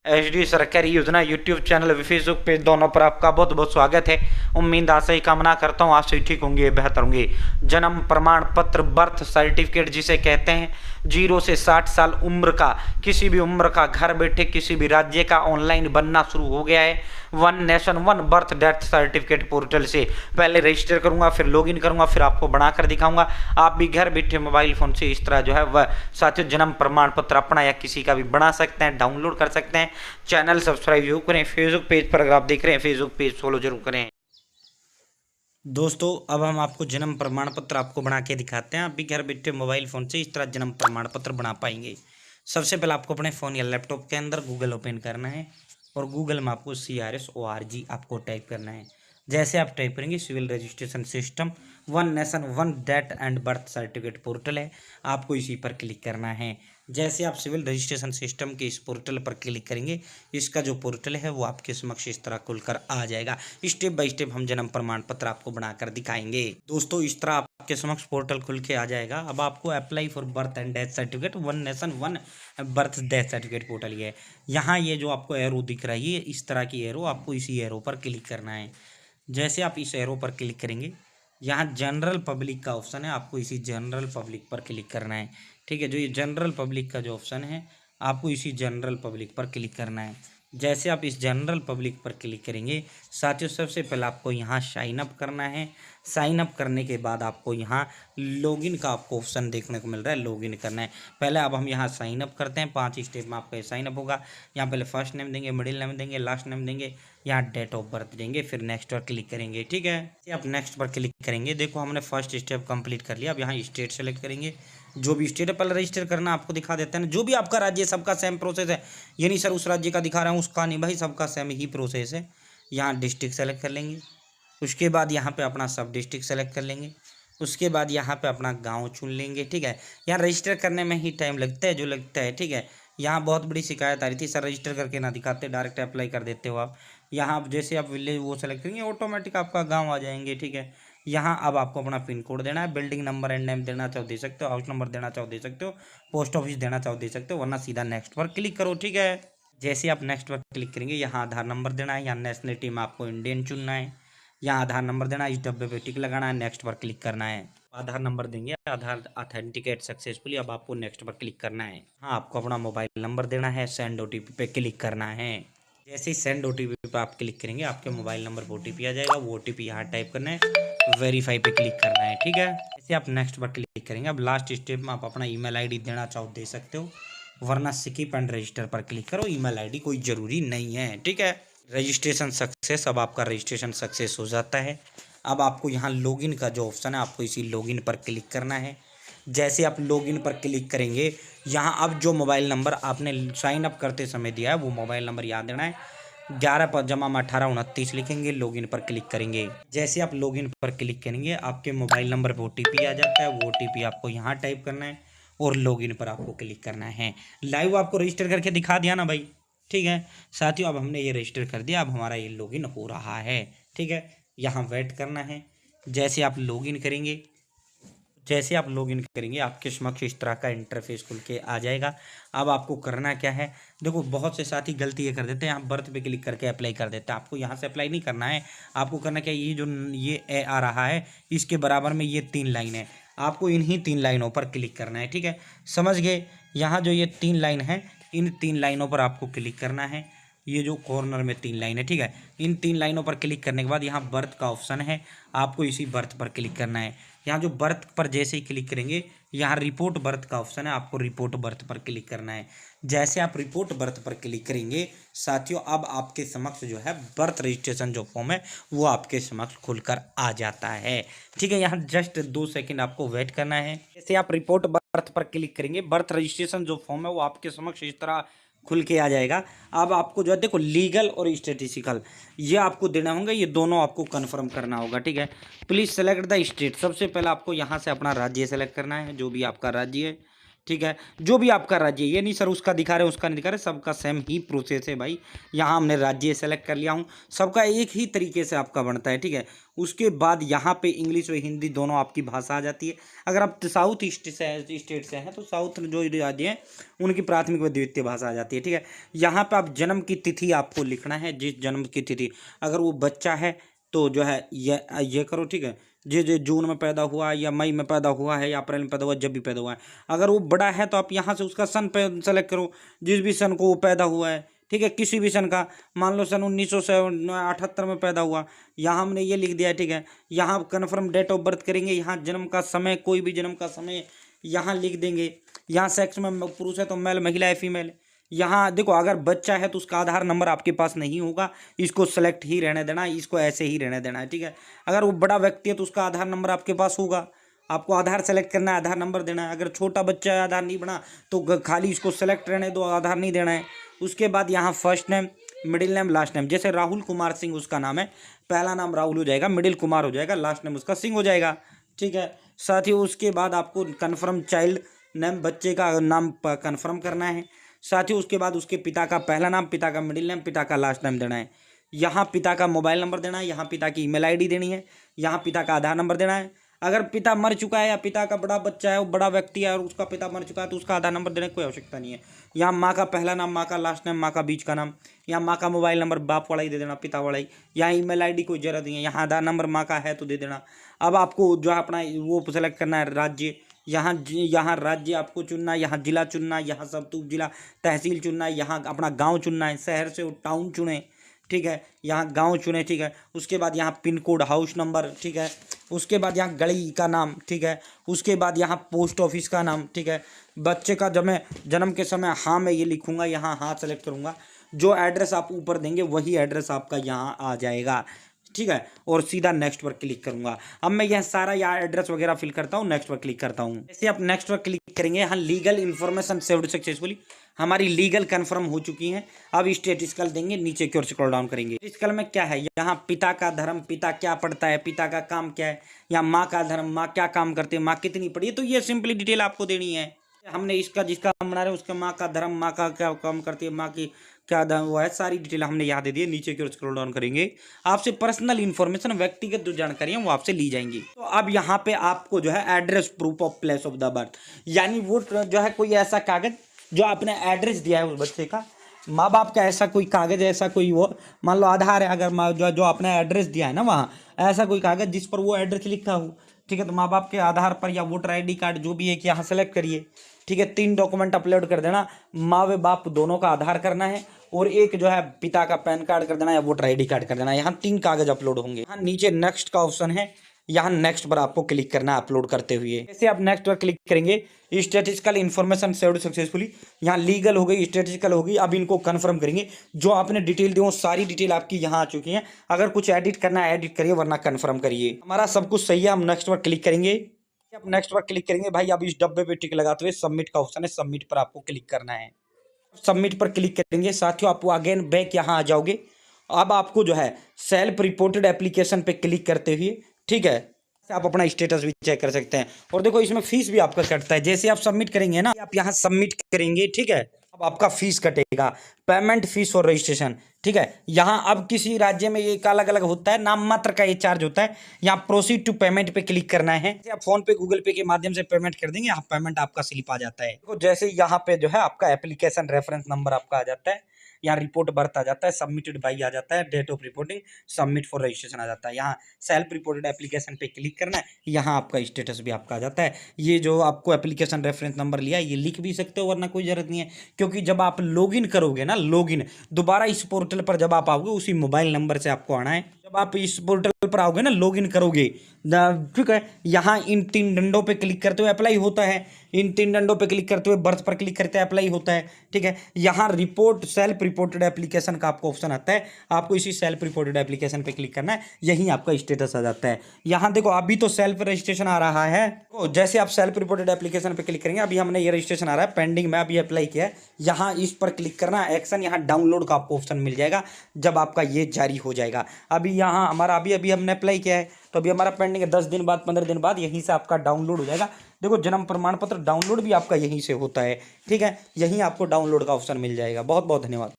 HD सरकारी योजना YouTube channel व फेसबुक पेज दोनों पर आपका बहुत बहुत स्वागत है। उम्मीद आशा ही कामना करता हूँ आप सभी ठीक होंगे, बेहतर होंगे। जन्म प्रमाण पत्र बर्थ सर्टिफिकेट जिसे कहते हैं 0 से 60 साल उम्र का किसी भी उम्र का घर बैठे किसी भी राज्य का ऑनलाइन बनना शुरू हो गया है। One nation one birth death certificate portal से पहले रजिस्टर करूंगा, फिर लॉगिन करूंगा, फिर आपको बनाकर दिखाऊंगा। आप भी घर बैठे मोबाइल फोन से इस तरह जो है वह साथियों जन्म प्रमाण पत्र अपना या किसी का भी बना सकते हैं, डाउनलोड कर सकते हैं। चैनल सब्सक्राइब जरूर करें। फेसबुक पेज पर अगर आप देख रहे हैं फेसबुक पेज फॉलो जरूर करें। दोस्तों अब हम आपको जन्म प्रमाण पत्र आपको बना के दिखाते हैं। आप भी घर बैठे मोबाइल फ़ोन से इस तरह जन्म प्रमाण पत्र बना पाएंगे। सबसे पहले आपको अपने फ़ोन या लैपटॉप के अंदर गूगल ओपन करना है और गूगल में आपको CRS.org आपको टाइप करना है। जैसे आप टाइप करेंगे civil registration system one nation one death and birth certificate portal है, आपको इसी पर क्लिक करना है। जैसे आप सिविल रजिस्ट्रेशन सिस्टम के इस पोर्टल पर क्लिक करेंगे, इसका जो पोर्टल है वो आपके समक्ष इस तरह खुलकर आ जाएगा। स्टेप बाय स्टेप हम जन्म प्रमाण पत्र आपको बनाकर दिखाएंगे। दोस्तों इस तरह आपके समक्ष पोर्टल खुल के आ जाएगा। अब आपको apply for birth and death certificate one nation one birth death certificate portal ये है। यहाँ ये जो आपको एरो दिख रहा है ये इस तरह की एरो, आपको इसी एरो पर क्लिक करना है। जैसे आप इस एरो पर क्लिक करेंगे, यहाँ जनरल पब्लिक का ऑप्शन है, आपको इसी जनरल पब्लिक पर क्लिक करना है। ठीक है, जो ये जनरल पब्लिक का जो ऑप्शन है आपको इसी जनरल पब्लिक पर क्लिक करना है। जैसे आप इस जनरल पब्लिक पर क्लिक करेंगे, साथियों सबसे पहले आपको यहाँ साइन अप करना है। साइन अप करने के बाद आपको यहाँ लॉगिन का आपको ऑप्शन देखने को मिल रहा है, लॉगिन करना है। पहले अब हम यहाँ साइन अप करते हैं, 5 स्टेप में आपका साइन अप होगा। यहाँ पहले फर्स्ट नेम देंगे, मिडिल नेम देंगे, लास्ट नेम देंगे, यहाँ डेट ऑफ बर्थ देंगे, फिर नेक्स्ट पर क्लिक करेंगे। ठीक है, आप नेक्स्ट पर क्लिक करेंगे, देखो हमने फर्स्ट स्टेप कंप्लीट कर लिया। अब यहाँ स्टेट सेलेक्ट करेंगे, जो भी स्टेट है पहले रजिस्टर करना आपको दिखा देते हैं। जो भी आपका राज्य सबका सेम प्रोसेस है, ये नहीं सर उस राज्य का दिखा रहा हूँ उसका नहीं, भाई सबका सेम ही प्रोसेस है। यहाँ डिस्ट्रिक्ट सेलेक्ट कर लेंगे, उसके बाद यहाँ पे अपना सब डिस्ट्रिक्ट सेलेक्ट कर लेंगे, उसके बाद यहाँ पे अपना गांव चुन लेंगे। ठीक है, यहाँ रजिस्टर करने में ही टाइम लगता है जो लगता है। ठीक है, यहाँ बहुत बड़ी शिकायत आ रही थी सर रजिस्टर करके ना दिखाते, डायरेक्ट अप्लाई कर देते हो आप। यहाँ आप जैसे आप विलेज वो सेलेक्ट करेंगे ऑटोमेटिक आपका गाँव आ जाएंगे। ठीक है, यहाँ अब आपको अपना पिन कोड देना है, बिल्डिंग नंबर एंड नेम देना चाहो दे सकते हो, हाउस नंबर देना चाहो दे सकते हो, पोस्ट ऑफिस देना चाहो दे सकते हो, वरना सीधा नेक्स्ट पर क्लिक करो। ठीक है, जैसे आप नेक्स्ट पर क्लिक करेंगे, यहाँ आधार नंबर देना है, यहाँ नेशनलिटी में आपको इंडियन चुनना है, यहाँ आधार नंबर देना है, इस डब्बे पे टिक लगाना है, नेक्स्ट पर क्लिक करना है। आधार नंबर देंगे, आधार ऑथेंटिकेट सक्सेसफुली, अब आपको नेक्स्ट पर क्लिक करना है। हाँ, आपको अपना मोबाइल नंबर देना है, सेंड OTP पे क्लिक करना है। जैसे ही सेंड OTP पे आप क्लिक करेंगे, आपके मोबाइल नंबर पर OTP आ जाएगा, वो OTP यहाँ टाइप करना है, वेरीफाई पे क्लिक करना है। ठीक है, जैसे आप नेक्स्ट पर क्लिक करेंगे, अब लास्ट स्टेप में आप अपना ईमेल आईडी देना चाहो दे सकते हो, वरना स्किप एंड रजिस्टर पर क्लिक करो, ईमेल आईडी कोई ज़रूरी नहीं है। ठीक है, रजिस्ट्रेशन सक्सेस, अब आपका रजिस्ट्रेशन सक्सेस हो जाता है। अब आपको यहाँ लॉगिन का जो ऑप्शन है आपको इसी लॉगिन पर क्लिक करना है। जैसे आप लॉगिन पर क्लिक करेंगे, यहाँ अब जो मोबाइल नंबर आपने साइन अप करते समय दिया है वो मोबाइल नंबर याद देना है। 11 पर जमा 1829 लिखेंगे, लॉगिन पर क्लिक करेंगे। जैसे आप लॉगिन पर क्लिक करेंगे, आपके मोबाइल नंबर पर OTP आ जाता है, वो OTP आपको यहाँ टाइप करना है और लॉगिन पर आपको क्लिक करना है। लाइव आपको रजिस्टर करके दिखा दिया ना भाई। ठीक है साथियों, अब हमने ये रजिस्टर कर दिया, अब हमारा ये लॉगिन हो रहा है। ठीक है, यहाँ वेट करना है। जैसे आप लॉगिन करेंगे, आपके समक्ष इस तरह का इंटरफेस खुल के आ जाएगा। अब आपको करना क्या है, देखो बहुत से साथी गलती ये कर देते हैं, यहाँ बर्थ पे क्लिक करके अप्लाई कर देते हैं। आपको यहाँ से अप्लाई नहीं करना है, आपको करना क्या है, ये जो ये ए आ रहा है इसके बराबर में ये 3 लाइन है, आपको इन्हीं 3 लाइनों पर क्लिक करना है। ठीक है, समझ गए, यहाँ जो ये 3 लाइन है इन 3 लाइनों पर आपको क्लिक करना है। ये जो कॉर्नर में 3 लाइन है, ठीक है, इन 3 लाइनों पर क्लिक करने के बाद यहाँ बर्थ का ऑप्शन है, आपको इसी बर्थ पर क्लिक करना है। यहाँ जो बर्थ पर जैसे ही क्लिक करेंगे, यहाँ रिपोर्ट बर्थ का ऑप्शन है, आपको रिपोर्ट बर्थ पर क्लिक करना है। जैसे आप रिपोर्ट बर्थ पर क्लिक करेंगे साथियों, अब आपके समक्ष जो है बर्थ रजिस्ट्रेशन जो फॉर्म है वो आपके समक्ष खुलकर आ जाता है। ठीक है, यहाँ जस्ट 2 सेकंड आपको वेट करना है। जैसे आप रिपोर्ट बर्थ पर क्लिक करेंगे, बर्थ रजिस्ट्रेशन जो फॉर्म है वो आपके समक्ष इस तरह खुल के आ जाएगा। अब आपको जो है देखो लीगल और स्टैटिस्टिकल ये आपको देना होंगे, ये दोनों आपको कंफर्म करना होगा। ठीक है, प्लीज़ सेलेक्ट द स्टेट, सबसे पहले आपको यहाँ से अपना राज्य सेलेक्ट करना है, जो भी आपका राज्य है। ठीक है, जो भी आपका राज्य, ये नहीं सर उसका दिखा रहे उसका नहीं दिखा रहे, सबका सेम ही प्रोसेस है भाई। यहाँ हमने राज्य सेलेक्ट कर लिया हूँ, सबका एक ही तरीके से आपका बनता है, ठीक है। उसके बाद यहाँ पे इंग्लिश और हिंदी दोनों आपकी भाषा आ जाती है। अगर आप साउथ ईस्ट स्टेट से हैं तो साउथ जो राज्य हैं उनकी प्राथमिक व द्वितीय भाषा आ जाती है, ठीक है। यहाँ पे आप जन्म की तिथि आपको लिखना है, जिस जन्म की तिथि, अगर वो बच्चा है तो जो है ये करो, ठीक है। जो जून में पैदा हुआ या मई में पैदा हुआ है या अप्रैल में पैदा हुआ, जब भी पैदा हुआ है। अगर वो बड़ा है तो आप यहाँ से उसका सन पे सेलेक्ट करो, जिस भी सन को वो पैदा हुआ है, ठीक है। किसी भी सन का, मान लो सन 1978 में पैदा हुआ, यहाँ हमने ये लिख दिया, ठीक है। यहाँ कन्फर्म डेट ऑफ बर्थ करेंगे, यहाँ जन्म का समय, कोई भी जन्म का समय यहाँ लिख देंगे। यहाँ सेक्स में पुरुष है तो मेल, महिला है फीमेल। यहाँ देखो, अगर बच्चा है तो उसका आधार नंबर आपके पास नहीं होगा, इसको सेलेक्ट ही रहने देना है, इसको ऐसे ही रहने देना है, ठीक है। अगर वो बड़ा व्यक्ति है तो उसका आधार नंबर आपके पास होगा, आपको आधार सेलेक्ट करना है, आधार नंबर देना है। अगर छोटा बच्चा है, आधार नहीं बना तो खाली इसको सेलेक्ट रहने दो, आधार नहीं देना है। उसके बाद यहाँ first name, middle name, last name. जैसे राहुल कुमार सिंह उसका नाम है, पहला नाम राहुल हो जाएगा, मिडिल कुमार हो जाएगा, लास्ट नेम उसका सिंह हो जाएगा, ठीक है। साथ ही उसके बाद आपको कन्फर्म चाइल्ड नेम, बच्चे का नाम कन्फर्म करना है। साथ ही उसके बाद उसके पिता का पहला नाम, पिता का मिडिल नेम, पिता का लास्ट नेम देना है। यहाँ पिता का मोबाइल नंबर देना है, यहाँ पिता की ईमेल आईडी देनी है, यहाँ पिता का आधार नंबर देना है। अगर पिता मर चुका है या पिता का बड़ा बच्चा है, वो बड़ा व्यक्ति है और उसका पिता मर चुका है तो उसका आधार नंबर देने की कोई आवश्यकता नहीं है। यहाँ माँ का पहला नाम, माँ का लास्ट नेम, माँ का बीच का नाम, यहाँ माँ का मोबाइल नंबर बाप वाला ही दे देना, पिता वाला ही। यहाँ ईमेल आईडी कोई जरूरत नहीं है, यहाँ आधार नंबर माँ का है तो दे देना। अब आपको जो है अपना वो सेलेक्ट करना है राज्य, यहाँ राज्य आपको चुनना है, यहाँ जिला चुनना है, यहाँ सब जिला तहसील चुनना है, यहाँ अपना गांव चुनना है, शहर से टाउन चुने, ठीक है। यहाँ गांव चुने, ठीक है। उसके बाद यहाँ पिन कोड, हाउस नंबर, ठीक है। उसके बाद यहाँ गली का नाम, ठीक है। उसके बाद यहाँ पोस्ट ऑफिस का नाम, ठीक है। बच्चे का जब मैं जन्म के समय हाँ मैं ये लिखूँगा, यहाँ हाँ सेलेक्ट करूँगा, जो एड्रेस आप ऊपर देंगे वही एड्रेस आपका यहाँ आ जाएगा, ठीक है। और सीधा नेक्स्ट पर क्लिक करूंगा। अब मैं यह सारा यहाँ एड्रेस वगैरह फिल करता हूँ, नेक्स्ट पर क्लिक करता हूँ। जैसे आप नेक्स्ट पर क्लिक करेंगे, यहाँ लीगल इन्फॉर्मेशन सेव्ड सक्सेसफुली, हमारी लीगल कंफर्म हो चुकी है। अब स्टेटिस्टिकल देंगे, नीचे की ओर स्क्रॉल डाउन करेंगे। स्टेटिस्टिकल में क्या है, यहाँ पिता का धर्म, पिता क्या पढ़ता है, पिता का काम क्या है, या माँ का धर्म, माँ क्या काम करती है, माँ कितनी पढ़ी है, तो ये सिंपली डिटेल आपको देनी है। हमने इसका जिसका हम बना रहे हैं उसका माँ का धर्म, माँ का क्या काम करती है, माँ की क्या धर्म हुआ है, सारी डिटेल हमने यहाँ दे दी है। नीचे की ओर स्क्रॉल डाउन करेंगे, आपसे पर्सनल इन्फॉर्मेशन, व्यक्तिगत जो जानकारी है वो आपसे ली जाएंगी। तो अब यहाँ पे आपको जो है address proof of place of the birth, यानी वो जो है कोई ऐसा कागज जो आपने एड्रेस दिया है उस बच्चे का, माँ बाप का ऐसा कोई कागज, ऐसा कोई वो, मान लो आधार है, अगर जो आपने एड्रेस दिया है ना वहाँ, ऐसा कोई कागज जिस पर वो एड्रेस लिखा हो, ठीक है। तो माँ बाप के आधार पर या वोटर ID कार्ड जो भी है कि यहाँ सेलेक्ट करिए, ठीक है। 3 डॉक्यूमेंट अपलोड कर देना, माँ व बाप दोनों का आधार करना है, और एक जो है पिता का पैन कार्ड कर देना या वोटर ID कार्ड कर देना। यहाँ 3 कागज अपलोड होंगे। यहाँ नीचे नेक्स्ट का ऑप्शन है, यहाँ नेक्स्ट पर आपको क्लिक करना है अपलोड करते हुए। जैसे आप नेक्स्ट पर क्लिक करेंगे, स्टैटिस्टिकल इन्फॉर्मेशन सेव्ड सक्सेसफुली, यहाँ लीगल हो गई, स्टैटिस्टिकल हो गई। अब इनको कंफर्म करेंगे, जो आपने डिटेल दी वो सारी डिटेल आपकी यहाँ आ चुकी है। अगर कुछ एडिट करना है एडिट करिए, वरना कंफर्म करिए। हमारा सब कुछ सही है, हम नेक्स्ट पर क्लिक करेंगे। आप नेक्स्ट पर क्लिक करेंगे भाई, अब इस डब्बे पे टिक लगाते हुए सबमिट का ऑप्शन है, सबमिट पर आपको क्लिक करना है। सबमिट पर क्लिक करेंगे, साथियों आप अगेन बैक यहाँ आ जाओगे। अब आपको जो है सेल्फ रिपोर्टेड एप्लीकेशन पे क्लिक करते हुए, ठीक है, आप अपना स्टेटस भी चेक कर सकते हैं। और देखो इसमें फीस भी आपका कटता है। जैसे आप सबमिट करेंगे ना, आप यहाँ सबमिट करेंगे, ठीक है, अब आपका फीस कटेगा, पेमेंट फीस और रजिस्ट्रेशन, ठीक है। यहाँ अब किसी राज्य में ये अलग अलग होता है, नाम मात्र का ये चार्ज होता है। यहाँ प्रोसीड टू पेमेंट पे क्लिक करना है। आप फोन पे, गूगल पे के माध्यम से पेमेंट कर देंगे, यहाँ पेमेंट आपका स्लिप आ जाता है। तो जैसे यहाँ पे जो है आपका एप्लीकेशन रेफरेंस नंबर आपका आ जाता है, यहाँ रिपोर्ट बर्थ आ जाता है, सबमिटेड बाई आ जाता है, date of reporting, submit for registration आ जाता है। यहाँ सेल्फ रिपोर्टेड एप्लीकेशन पे क्लिक करना है, यहाँ आपका स्टेटस भी आपका आ जाता है। ये जो आपको एप्लीकेशन रेफरेंस नंबर लिया है ये लिख भी सकते हो, वरना कोई जरूरत नहीं है, क्योंकि जब आप लॉगिन करोगे ना, लॉगिन दोबारा इस पोर्टल पर जब आप आओगे उसी मोबाइल नंबर से आपको आना है। जब आप इस पोर्टल पर आओगे ना, लॉगिन करोगे, ठीक है, यहाँ इन 3 डंडों पे क्लिक करते हुए अप्लाई होता है, इन 3 डंडों पे क्लिक करते हुए बर्थ पर क्लिक करते हैं अप्लाई होता है, ठीक है। यहाँ रिपोर्ट सेल्फ रिपोर्टेड एप्लीकेशन का आपको ऑप्शन आता है, आपको इसी सेल्फ रिपोर्टेड एप्लीकेशन पे क्लिक करना है, यहीं आपका स्टेटस आ जाता है। यहाँ देखो अभी तो सेल्फ रजिस्ट्रेशन आ रहा है, तो जैसे आप सेल्फ रिपोर्टेड एप्लीकेशन पे क्लिक करेंगे, अभी हमने ये रजिस्ट्रेशन आ रहा है पेंडिंग में, अभी अप्लाई किया है, यहाँ इस पर क्लिक करना, एक्शन, यहाँ डाउनलोड का आपको ऑप्शन मिल जाएगा जब आपका ये जारी हो जाएगा। अभी यहाँ हमारा अभी हमने अप्लाई किया है, तो अभी हमारा पेंडिंग है, 10 दिन बाद 15 दिन बाद यहीं से आपका डाउनलोड हो जाएगा। देखो जन्म प्रमाण पत्र डाउनलोड भी आपका यहीं से होता है, ठीक है, यहीं आपको डाउनलोड का ऑप्शन मिल जाएगा। बहुत बहुत धन्यवाद।